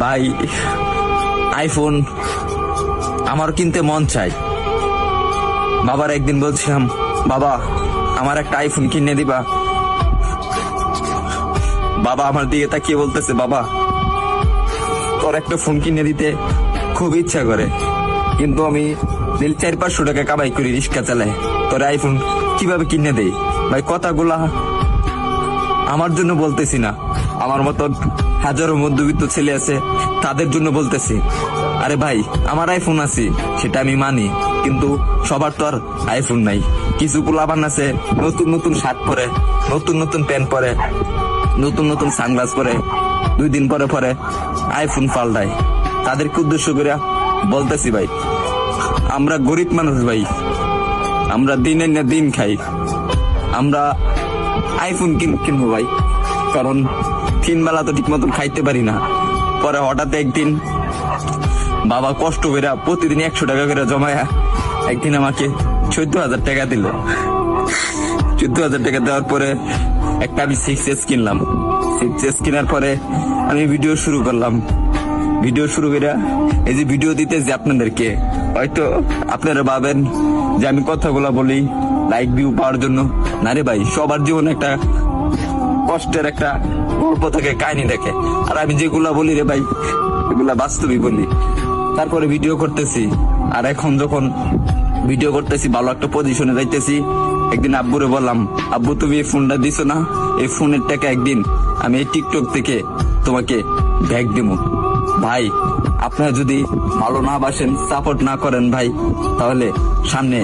ভাই আইফোন আমার কিনতে মন চাই। বাবার একদিন বলছিলাম, বাবা আমার একটা আইফোন কিনে দিবা। বাবা আমার দিকে তাকিয়ে বলতেছে, বাবা তোর একটা ফোন কিনে দিতে খুব ইচ্ছা করে, কিন্তু আমি 400-500 টাকা কামাই করি, রিক্সা চালাই, তোর আইফোন কিভাবে কিনে দেই? ভাই কথাগুলা আমার জন্য বলতেছি না, আমার মতন হাজারো মধ্যবিত্ত ছেলে আছে তাদের জন্য বলতেছি। আরে ভাই আমার আইফোন আছে সেটা আমি মানি, কিন্তু সবার তো আর আইফোন নাই। কিছু পোলাপান আছে নতুন নতুন শার্ট পরে, নতুন নতুন প্যান্ট পরে, নতুন নতুন সানগ্লাস পরে, 2 দিন পরে পরে আইফোন পাল্টায়। তাদেরকে উদ্দেশ্য করে বলতেছি, ভাই আমরা গরিব মানুষ, ভাই আমরা দিনের না দিন খাই, আমরা আইফোন কিনবো ভাই, কারণ 3 বেলা তো ঠিক মতন খাইতে পারি না। পরে হঠাৎ একদিন বাবা কষ্ট করে প্রতিদিন 100 টাকা করে জমায়া একদিন আমাকে 14,000 টাকা দিল। 14,000 টাকা দেওয়ার পরে একটা আমি 6S কিনলাম। 6S কেনার পরে আমি ভিডিও শুরু করলাম। ভিডিও শুরু করে এই যে ভিডিও দিতে যে আপনাদেরকে, হয়তো আপনারা ভাবেন যে আমি কথাগুলা বলি লাইক ভিউ পাওয়ার জন্য। না রে ভাই, সবার জীবনে একটা কষ্টের একটা গল্প থাকে, কাহিনী থাকে, আর আমি যেগুলা বলি রে ভাই এগুলা বাস্তবই বলি। তারপরে ভিডিও করতেছি, আর এখন যখন ভিডিও করতেছি ভালো একটা পজিশনে যাইতেছি, একদিন আব্বুরে বললাম, আব্বু তুমি এই ফোনটা দিছো না, এই ফোনের টাকা একদিন আমি এই টিকটক থেকে তোমাকে ব্যাগ দেবো। ভাই আপনারা যদি ভালো না বাসেন, সাপোর্ট না করেন ভাই, তাহলে সামনে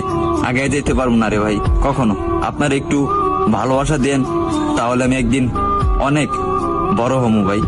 আগে যেতে পারবো না রে ভাই কখনো। আপনারা একটু ভালোবাসা দেন, তাহলে আমি একদিন অনেক বড় হমু ভাই।